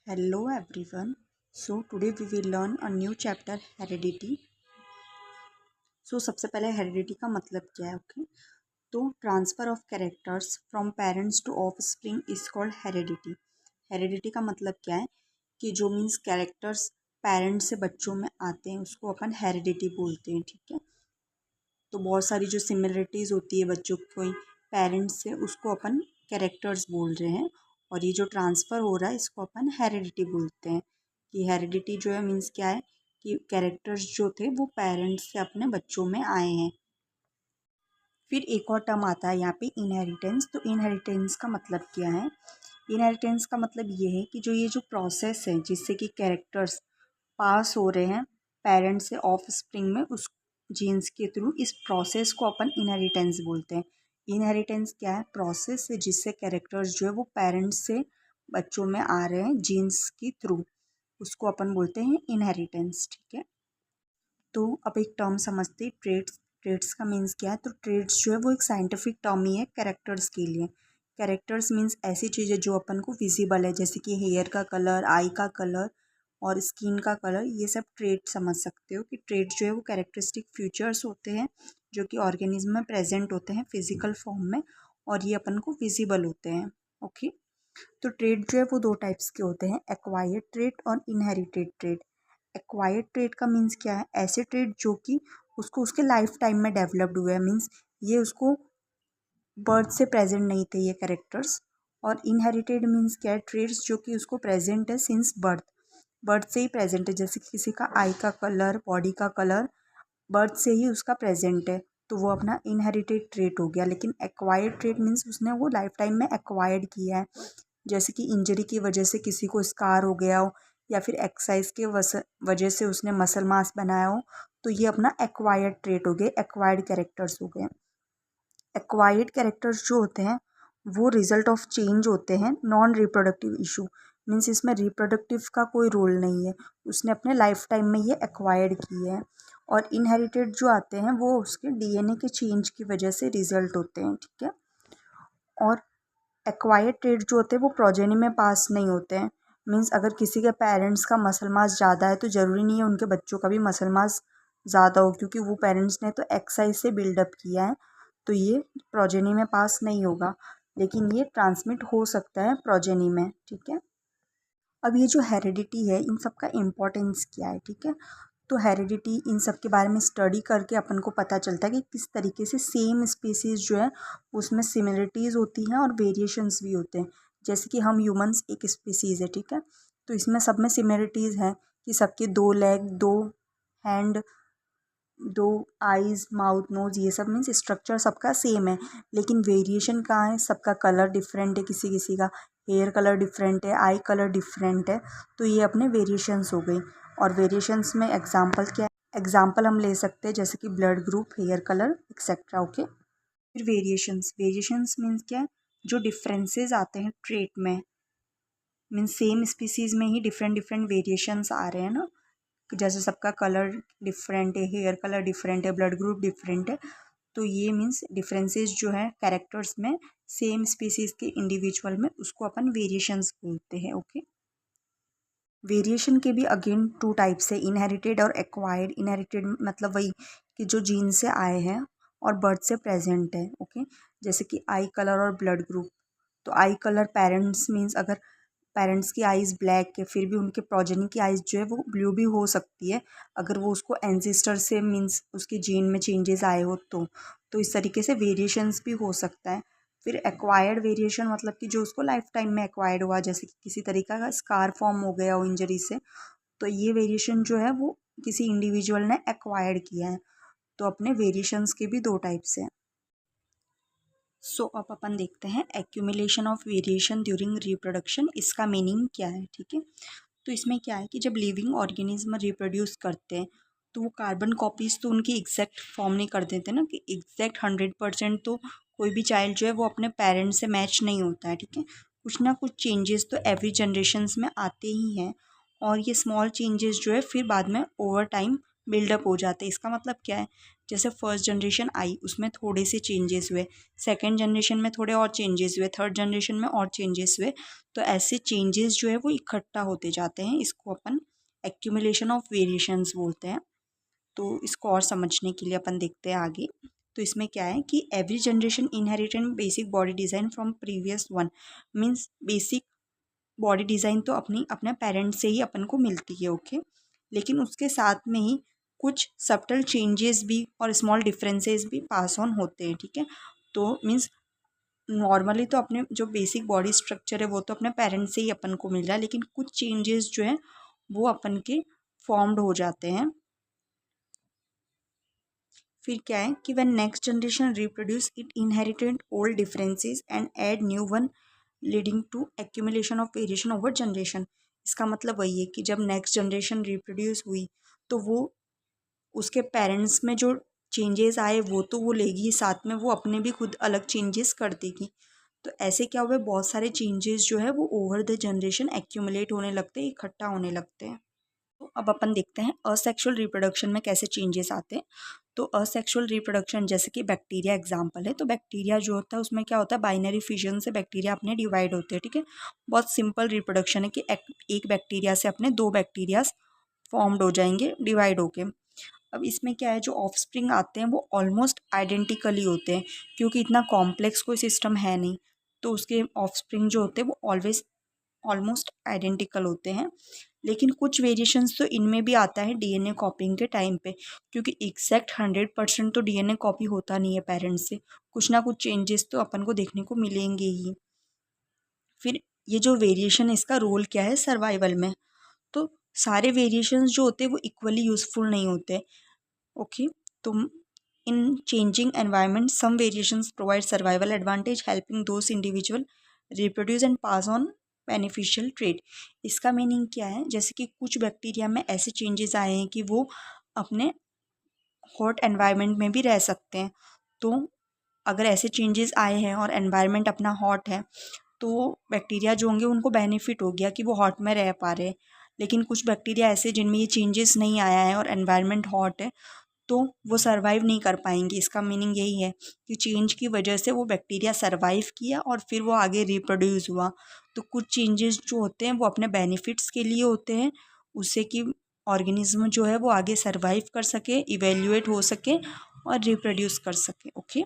Hello everyone. So today we will learn a new chapter heredity. So सबसे पहले heredity का मतलब क्या है ओके तो transfer of characters from parents to offspring is called heredity. Heredity का मतलब क्या है कि जो मीन्स कैरेक्टर्स पेरेंट्स से बच्चों में आते हैं उसको अपन हेरेडिटी बोलते हैं। ठीक है, तो बहुत सारी जो सिमिलरिटीज़ होती है बच्चों की पेरेंट्स से उसको अपन कैरेक्टर्स बोल रहे हैं, और ये जो ट्रांसफ़र हो रहा है इसको अपन हेरिडिटी बोलते हैं। कि हेरिडिटी जो है मीन्स क्या है कि कैरेक्टर्स जो थे वो पेरेंट्स से अपने बच्चों में आए हैं। फिर एक और टर्म आता है यहाँ पे इनहेरिटेंस। तो इनहेरिटेंस का मतलब क्या है? इनहेरिटेंस का मतलब ये है कि जो ये जो प्रोसेस है जिससे कि कैरेक्टर्स पास हो रहे हैं पेरेंट्स से ऑफ स्प्रिंग में उस जीन्स के थ्रू, इस प्रोसेस को अपन इनहेरिटेंस बोलते हैं। इनहेरिटेंस क्या है? प्रोसेस है जिससे कैरेक्टर्स जो है वो पेरेंट्स से बच्चों में आ रहे हैं जीन्स के थ्रू, उसको अपन बोलते हैं इनहेरिटेंस। ठीक है, तो अब एक टर्म समझते हैं ट्रेड्स। ट्रेड्स का मीन्स क्या है? तो ट्रेड्स जो है वो एक साइंटिफिक टर्म ही है कैरेक्टर्स के लिए। कैरेक्टर्स मीन्स ऐसी चीज़ें जो अपन को विजिबल है, जैसे कि हेयर का कलर, आई का कलर और स्किन का कलर, ये सब ट्रेड समझ सकते हो कि ट्रेड जो है वो कैरेक्टरिस्टिक फीचर्स होते हैं जो कि ऑर्गेनिज्म में प्रेजेंट होते हैं फिजिकल फॉर्म में, और ये अपन को विजिबल होते हैं। ओके, तो ट्रेड जो है वो दो टाइप्स के होते हैं, एक्वायर्ड ट्रेड और इनहेरिटेड ट्रेड। एक्वायर्ड ट्रेड का मीन्स क्या है? ऐसे ट्रेड जो कि उसको उसके लाइफ टाइम में डेवलप्ड हुए हैं, मीन्स ये उसको बर्थ से प्रेजेंट नहीं थे ये कैरेक्टर्स। और इनहेरिटेड मीन्स क्या है? ट्रेड्स जो कि उसको प्रेजेंट है सिंस बर्थ, बर्थ से ही प्रेजेंट है, जैसे कि किसी का आई का कलर, बॉडी का कलर बर्थ से ही उसका प्रेजेंट है, तो वो अपना इनहेरिटेड ट्रेट हो गया। लेकिन एक्वायर्ड ट्रेट मीन्स उसने वो लाइफ टाइम में एक्वायर्ड किया है, जैसे कि इंजरी की वजह से किसी को स्कार हो गया हो, या फिर एक्सरसाइज के वजह से उसने मसल मास बनाया हो, तो ये अपना एक्वायर्ड ट्रेट हो गए, एक्वायर्ड कैरेक्टर्स हो गए। एक्वायर्ड कैरेक्टर्स जो होते हैं वो रिजल्ट ऑफ चेंज होते हैं, नॉन रिप्रोडक्टिव इशू, मीन्स इसमें रिप्रोडक्टिव का कोई रोल नहीं है, उसने अपने लाइफ टाइम में ये एक्वायर्ड किया है। और इनहेरिटेड जो आते हैं वो उसके डीएनए के चेंज की वजह से रिजल्ट होते हैं। ठीक है, और एक्वायर्ड ट्रेट जो होते हैं वो प्रोजेनी में पास नहीं होते हैं, मीन्स अगर किसी के पेरेंट्स का मसल मास ज़्यादा है तो ज़रूरी नहीं है उनके बच्चों का भी मसल मास ज़्यादा हो, क्योंकि वो पेरेंट्स ने तो एक्सरसाइज से बिल्डअप किया है, तो ये प्रोजेनी में पास नहीं होगा, लेकिन ये ट्रांसमिट हो सकता है प्रोजेनी में। ठीक है, अब ये जो हेरिडिटी है इन सब का इम्पोर्टेंस क्या है? ठीक है, तो हेरिडिटी इन सब के बारे में स्टडी करके अपन को पता चलता है कि किस तरीके से सेम स्पीसीज़ जो है उसमें सिमिलरिटीज़ होती हैं और वेरिएशंस भी होते हैं। जैसे कि हम ह्यूमंस एक स्पीसीज़ है, ठीक है, तो इसमें सब में सिमिलरिटीज़ हैं कि सबके दो लेग, दो हैंड, दो आइज़, माउथ, नोज़, ये सब मीन्स स्ट्रक्चर सबका सेम है, लेकिन वेरिएशन कहाँ है? सबका कलर डिफरेंट है, किसी किसी का हेयर कलर डिफरेंट है, आई कलर डिफरेंट है, तो ये अपने वेरिएशंस हो गई। और वेरिएशंस में एग्जांपल क्या है? एग्जांपल हम ले सकते हैं जैसे कि blood group, hair colour etcetera. Okay, फिर वेरिएशंस। वेरिएशंस मीन्स क्या है? जो डिफरेंसेस आते हैं ट्रेट में, मीन्स सेम स्पीसीज़ में ही डिफरेंट डिफरेंट वेरिएशंस आ रहे हैं ना, जैसे सबका कलर डिफरेंट है, हेयर कलर डिफरेंट है, ब्लड ग्रुप डिफरेंट है, तो ये मीन्स डिफरेंसेस जो है कैरेक्टर्स में सेम स्पीसीज़ के इंडिविजुअल में, उसको अपन वेरिएशंस बोलते हैं। ओके, वेरिएशन के भी अगेन टू टाइप्स है, इनहेरिटेड और एक्वायर्ड। इनहेरिटेड मतलब वही कि जो जीन से आए हैं और बर्थ से प्रेजेंट है। ओके, जैसे कि आई कलर और ब्लड ग्रुप। तो आई कलर पेरेंट्स मीन्स अगर पेरेंट्स की आइज़ ब्लैक है फिर भी उनके प्रोजेनी की आइज़ जो है वो ब्लू भी हो सकती है, अगर वो उसको एंसेस्टर से मीन्स उसके जीन में चेंजेस आए हो तो इस तरीके से वेरिएशंस भी हो सकता है। फिर एक्वायर्ड वेरिएशन मतलब कि जो उसको लाइफ टाइम में एक्वायर्ड हुआ, जैसे कि किसी तरीका का स्कार फॉर्म हो गया हो इंजरी से, तो ये वेरिएशन जो है वो किसी इंडिविजुअल ने एक्वायर्ड किया है। तो अपने वेरिएशंस के भी दो टाइप्स हैं। सो अब अपन देखते हैं accumulation of variation during reproduction, इसका मीनिंग क्या है। ठीक है, तो इसमें क्या है कि जब लिविंग ऑर्गेनिज्म रिप्रोड्यूस करते हैं तो वो कार्बन कॉपीज़ तो उनकी एग्जैक्ट फॉर्म नहीं कर देते ना, कि एग्जैक्ट 100% तो कोई भी चाइल्ड जो है वो अपने पेरेंट्स से मैच नहीं होता है। ठीक है, कुछ ना कुछ चेंजेस तो एवरी जनरेशन्स में आते ही हैं, और ये स्मॉल चेंजेस जो है फिर बाद में ओवर टाइम बिल्डअप हो जाते हैं। इसका मतलब क्या है? जैसे फर्स्ट जनरेशन आई उसमें थोड़े से चेंजेस हुए, सेकंड जनरेशन में थोड़े और चेंजेस हुए, थर्ड जनरेशन में और चेंजेस हुए। तो ऐसे चेंजेस जो है वो इकट्ठा होते जाते हैं, इसको अपन एक्यूमुलेशन ऑफ वेरिएशंस बोलते हैं। तो इसको और समझने के लिए अपन देखते हैं आगे। तो इसमें क्या है कि every generation inherited basic body design from previous one, means basic body design तो अपने पेरेंट्स से ही अपन को मिलती है, ओके। लेकिन उसके साथ में ही कुछ सब्टल चेंजेस भी और स्मॉल डिफरेंसेस भी पास ऑन होते हैं, ठीक है। तो मीन्स नॉर्मली तो अपने जो बेसिक बॉडी स्ट्रक्चर है वो तो अपने पेरेंट्स से ही अपन को मिल रहा है, लेकिन कुछ चेंजेस जो हैं वो अपन के फॉर्म्ड हो जाते हैं। फिर क्या है कि when next generation reproduce it inherited old differences and add new one leading to accumulation of variation over generation. इसका मतलब वही है कि जब नेक्स्ट जनरेशन रिप्रोड्यूस हुई तो वो उसके पेरेंट्स में जो चेंजेस आए वो तो वो लेगी, साथ में वो अपने भी खुद अलग चेंजेस कर देगी। तो ऐसे क्या हुआ, बहुत सारे चेंजेस जो है वो ओवर द जनरेशन एक्यूमुलेट होने लगते हैं, इकट्ठा होने लगते हैं। तो अब अपन देखते हैं असेक्सुअल रिप्रोडक्शन में कैसे चेंजेस आते हैं। तो असेक्सुअल रिप्रोडक्शन जैसे कि बैक्टीरिया एग्जांपल है। तो बैक्टीरिया जो होता है उसमें क्या होता है, बाइनरी फिजन से बैक्टीरिया अपने डिवाइड होते हैं, ठीक है। बहुत सिंपल रिप्रोडक्शन है कि एक बैक्टीरिया से अपने दो बैक्टीरियाज फॉर्म्ड हो जाएंगे डिवाइड होके। अब इसमें क्या है, जो ऑफस्प्रिंग आते हैं वो ऑलमोस्ट आइडेंटिकली होते हैं, क्योंकि इतना कॉम्प्लेक्स कोई सिस्टम है नहीं। तो उसके ऑफस्प्रिंग जो होते हैं वो ऑलवेज ऑलमोस्ट आइडेंटिकल होते हैं। लेकिन कुछ वेरिएशंस तो इनमें भी आता है डीएनए कॉपिंग के टाइम पे, क्योंकि एग्जैक्ट 100% तो डीएनए कॉपी होता नहीं है पेरेंट्स से, कुछ ना कुछ चेंजेस तो अपन को देखने को मिलेंगे ही। फिर ये जो वेरिएशन है इसका रोल क्या है सर्वाइवल में। तो सारे वेरिएशंस जो होते हैं वो इक्वली यूजफुल नहीं होते, ओके। तो in changing environment some variations provide survival advantage helping those individual reproduce and pass on beneficial trade. इसका मीनिंग क्या है, जैसे कि कुछ बैक्टीरिया में ऐसे चेंजेस आए हैं कि वो अपने हॉट एनवायरनमेंट में भी रह सकते हैं। तो अगर ऐसे चेंजेस आए हैं और एनवायरनमेंट अपना हॉट है तो बैक्टीरिया जो होंगे उनको बेनिफिट हो गया कि वो हॉट में रह पा रहे हैं। लेकिन कुछ बैक्टीरिया ऐसे जिनमें ये चेंजेस नहीं आया है और एनवायरनमेंट हॉट है तो वो सर्वाइव नहीं कर पाएंगे। इसका मीनिंग यही है कि चेंज की वजह से वो बैक्टीरिया सर्वाइव किया और फिर वो आगे रिप्रोड्यूस हुआ। तो कुछ चेंजेस जो होते हैं वो अपने बेनिफिट्स के लिए होते हैं, उससे कि ऑर्गेनिज्म जो है वो आगे सर्वाइव कर सके, इवेल्युएट हो सके और रिप्रोड्यूस कर सके, ओके।